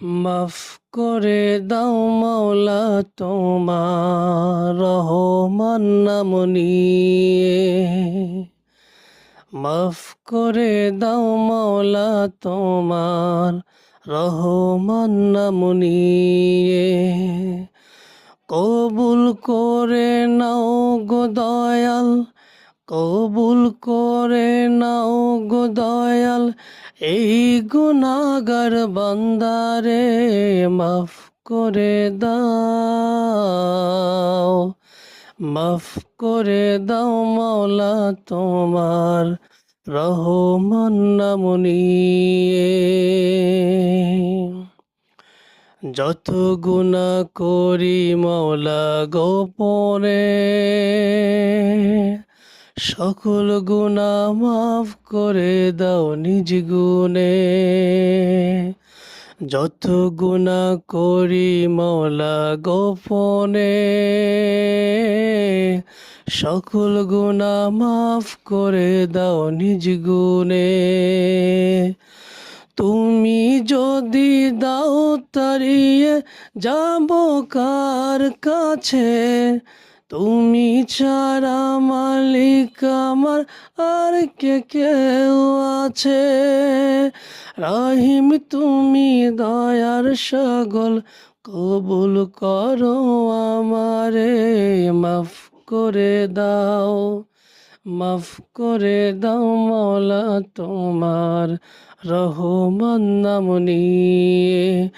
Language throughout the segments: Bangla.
মাফ করে দাও মাওলা তোমার রহমান নাম নিয়ে। মাফ করে দাও মাওলা তোমার রহমান নাম নিয়ে। কবুল করে নাও গো দয়াল, কবুল করে নাও গো দয়াল, এই গুনাহগার বান্দারে মাফ করে দাও। মাফ করে দাও মাওলা তোমার রহমান নাম নিয়ে। যত গুনাহ করি মাওলা গোপনে, সকল গুনাহ মাফ করে দাও নিজ গুণে। যত গুনাহ করি মাওলা গোপনে, সকল গুনাহ মাফ করে দাও নিজ গুণে। তুমি যদি দাও তাড়িয়ে যাব কার কাছে, তুমি ছাড়া মালিক আমার আর কে কেউ আছে। রাহিম তুমি দয়ার সাগর, কবুল করো আমারে। মাফ করে দাও, মাফ করে দাও মাওলা তোমার রহমান নাম নিয়ে।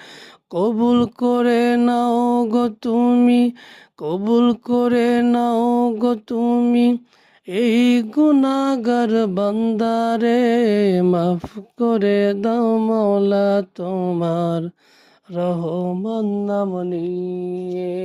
কবুল করে নাও গো তুমি, কবুল করে নাও গো তুমি, এই গুনাহগার বান্দারে মাফ করে দাও মাওলা তোমার রহমান নাম নিয়ে।